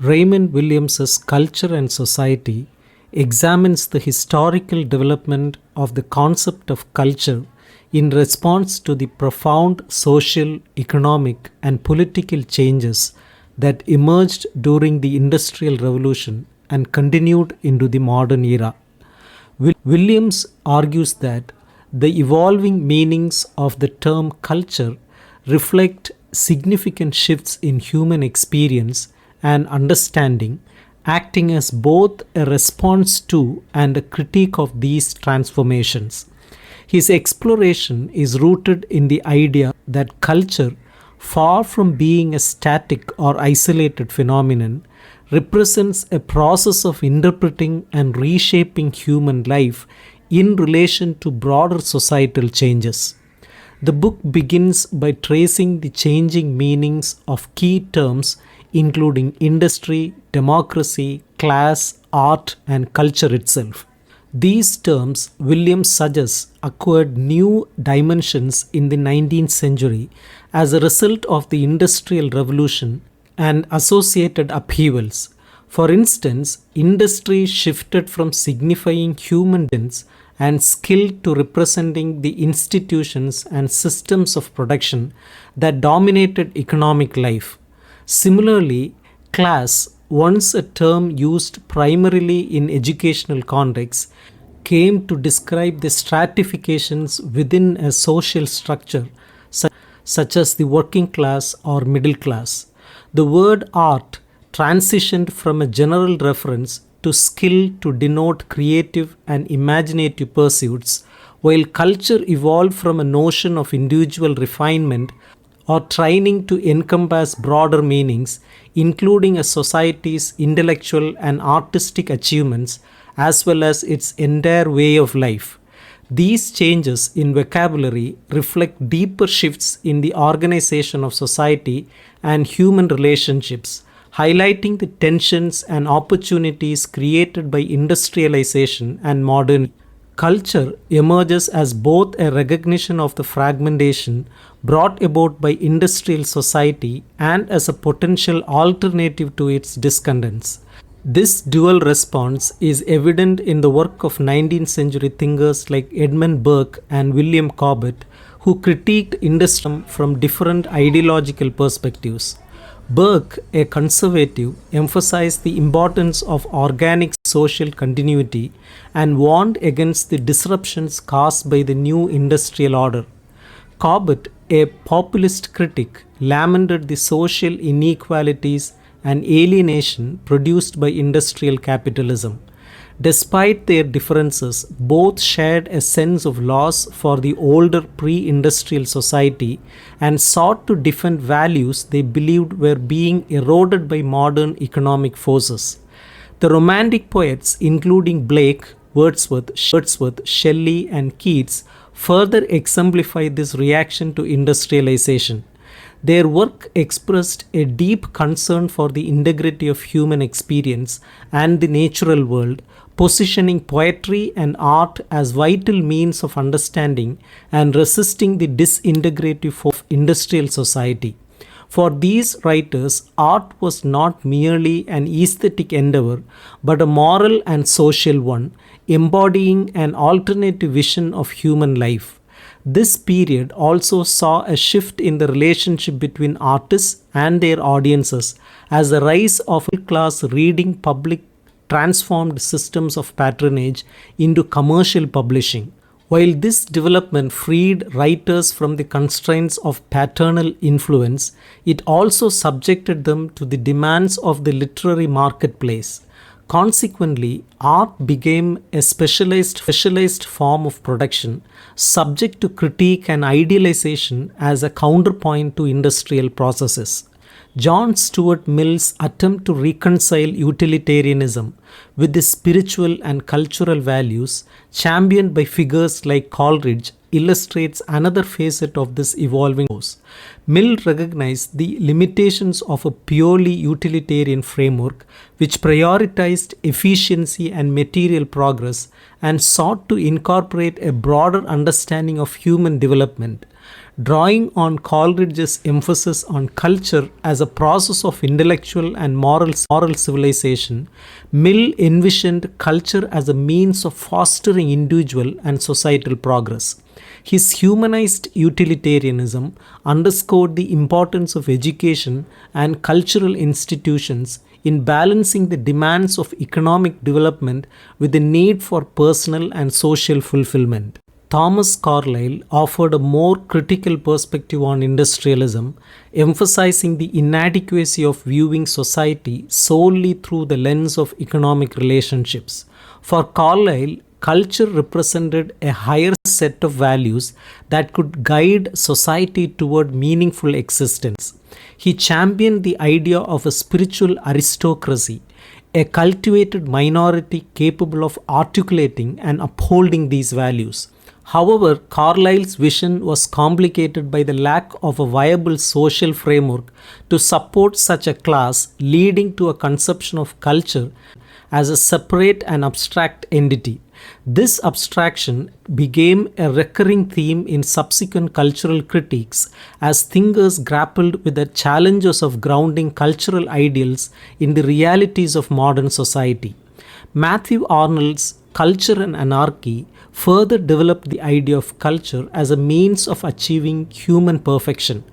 Raymond Williams's Culture and Society examines the historical development of the concept of culture in response to the profound social, economic, and political changes that emerged during the Industrial Revolution and continued into the modern era. Williams argues that the evolving meanings of the term culture reflect significant shifts in human experience and understanding, acting as both a response to and a critique of these transformations. His exploration is rooted in the idea that culture, far from being a static or isolated phenomenon, represents a process of interpreting and reshaping human life in relation to broader societal changes. The book begins by tracing the changing meanings of key terms including industry, democracy, class, art, and culture itself. These terms, Williams suggests, acquired new dimensions in the 19th century as a result of the Industrial Revolution and associated upheavals. For instance, industry shifted from signifying human intelligence and skill to representing the institutions and systems of production that dominated economic life. Similarly, class, once a term used primarily in educational contexts, came to describe the stratifications within a social structure, such as the working class or middle class. The word art transitioned from a general reference to skill to denote creative and imaginative pursuits, while culture evolved from a notion of individual refinement or training to encompass broader meanings, including a society's intellectual and artistic achievements as well as its entire way of life. These changes in vocabulary reflect deeper shifts in the organization of society and human relationships, highlighting the tensions and opportunities created by industrialization and modernity. Culture emerges as both a recognition of the fragmentation brought about by industrial society and as a potential alternative to its discontents. This dual response is evident in the work of 19th century thinkers like Edmund Burke and William Cobbett, who critiqued industry from different ideological perspectives. Burke, a conservative, emphasized the importance of organic social continuity and warned against the disruptions caused by the new industrial order. Cobbett, a populist critic, lamented the social inequalities and alienation produced by industrial capitalism. Despite their differences, both shared a sense of loss for the older pre-industrial society and sought to defend values they believed were being eroded by modern economic forces. The Romantic poets, including Blake, Wordsworth, Shelley, and Keats, further exemplify this reaction to industrialization. Their work expressed a deep concern for the integrity of human experience and the natural world, positioning poetry and art as vital means of understanding and resisting the disintegrative force of industrial society. For these writers, art was not merely an aesthetic endeavor, but a moral and social one, embodying an alternative vision of human life. This period also saw a shift in the relationship between artists and their audiences as the rise of middle-class reading public transformed systems of patronage into commercial publishing. While this development freed writers from the constraints of paternal influence, it also subjected them to the demands of the literary marketplace. Consequently, art became a specialized form of production, subject to critique and idealization as a counterpoint to industrial processes. John Stuart Mill's attempt to reconcile utilitarianism with the spiritual and cultural values championed by figures like Coleridge illustrates another facet of this evolving force. Mill recognized the limitations of a purely utilitarian framework which prioritized efficiency and material progress and sought to incorporate a broader understanding of human development. Drawing on Coleridge's emphasis on culture as a process of intellectual and moral civilization, Mill envisioned culture as a means of fostering individual and societal progress. His humanized utilitarianism underscored the importance of education and cultural institutions in balancing the demands of economic development with the need for personal and social fulfillment. Thomas Carlyle offered a more critical perspective on industrialism, emphasizing the inadequacy of viewing society solely through the lens of economic relationships. For Carlyle, culture represented a higher set of values that could guide society toward meaningful existence. He championed the idea of a spiritual aristocracy, a cultivated minority capable of articulating and upholding these values. However, Carlyle's vision was complicated by the lack of a viable social framework to support such a class, leading to a conception of culture as a separate and abstract entity. This abstraction became a recurring theme in subsequent cultural critiques as thinkers grappled with the challenges of grounding cultural ideals in the realities of modern society. Matthew Arnold's Culture and Anarchy further developed the idea of culture as a means of achieving human perfection.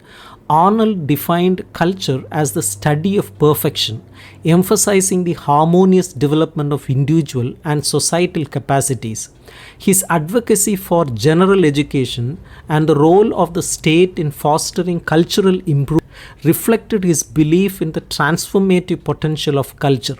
Arnold defined culture as the study of perfection, emphasizing the harmonious development of individual and societal capacities. His advocacy for general education and the role of the state in fostering cultural improvement reflected his belief in the transformative potential of culture.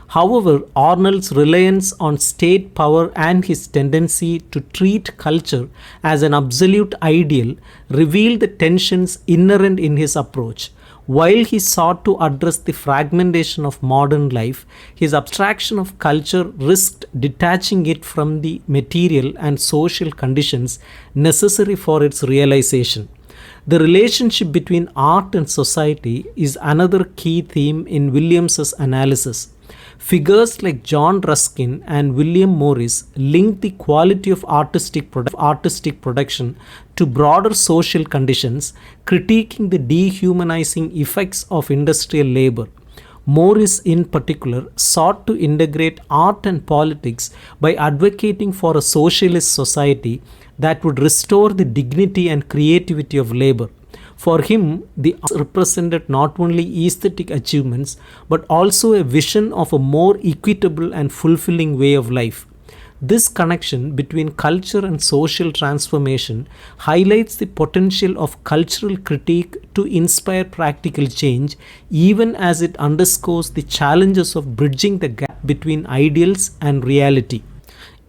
However, Arnold's reliance on state power and his tendency to treat culture as an absolute ideal revealed the tensions inherent in his approach. While he sought to address the fragmentation of modern life, his abstraction of culture risked detaching it from the material and social conditions necessary for its realization. The relationship between art and society is another key theme in Williams's analysis. Figures like John Ruskin and William Morris link the quality of artistic production to broader social conditions, critiquing the dehumanizing effects of industrial labor. Morris, in particular, sought to integrate art and politics by advocating for a socialist society that would restore the dignity and creativity of labor. For him, the arts represented not only aesthetic achievements but also a vision of a more equitable and fulfilling way of life. This connection between culture and social transformation highlights the potential of cultural critique to inspire practical change, even as it underscores the challenges of bridging the gap between ideals and reality.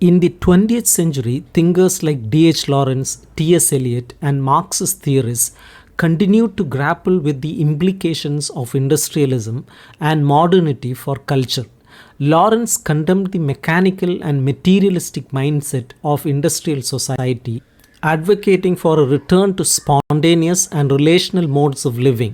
In the 20th century, thinkers like D.H. Lawrence, T.S. Eliot, and Marxist theorists continued to grapple with the implications of industrialism and modernity for culture. Lawrence condemned the mechanical and materialistic mindset of industrial society, advocating for a return to spontaneous and relational modes of living.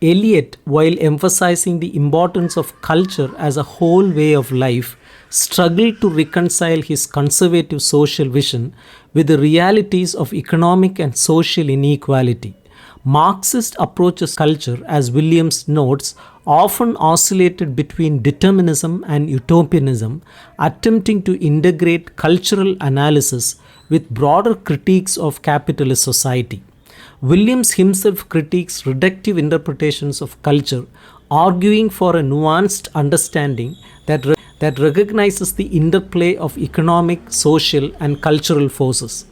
Eliot, while emphasizing the importance of culture as a whole way of life, struggled to reconcile his conservative social vision with the realities of economic and social inequality. Marxist approaches culture, as Williams notes, often oscillated between determinism and utopianism, attempting to integrate cultural analysis with broader critiques of capitalist society. Williams himself critiques reductive interpretations of culture, arguing for a nuanced understanding that recognizes the interplay of economic, social, and cultural forces.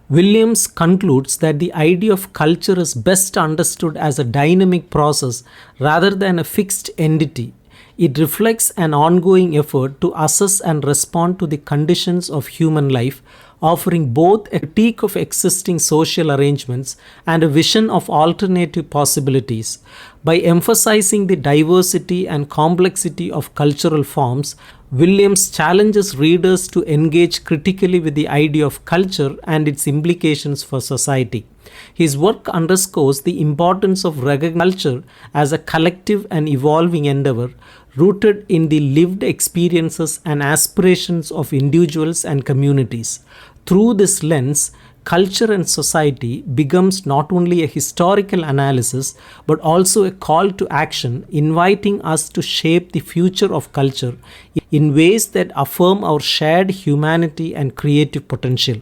Williams concludes that the idea of culture is best understood as a dynamic process rather than a fixed entity. It reflects an ongoing effort to assess and respond to the conditions of human life, offering both a critique of existing social arrangements and a vision of alternative possibilities. By emphasizing the diversity and complexity of cultural forms, Williams challenges readers to engage critically with the idea of culture and its implications for society. His work underscores the importance of recognizing culture as a collective and evolving endeavor rooted in the lived experiences and aspirations of individuals and communities. Through this lens, culture and society becomes not only a historical analysis but also a call to action, inviting us to shape the future of culture in ways that affirm our shared humanity and creative potential.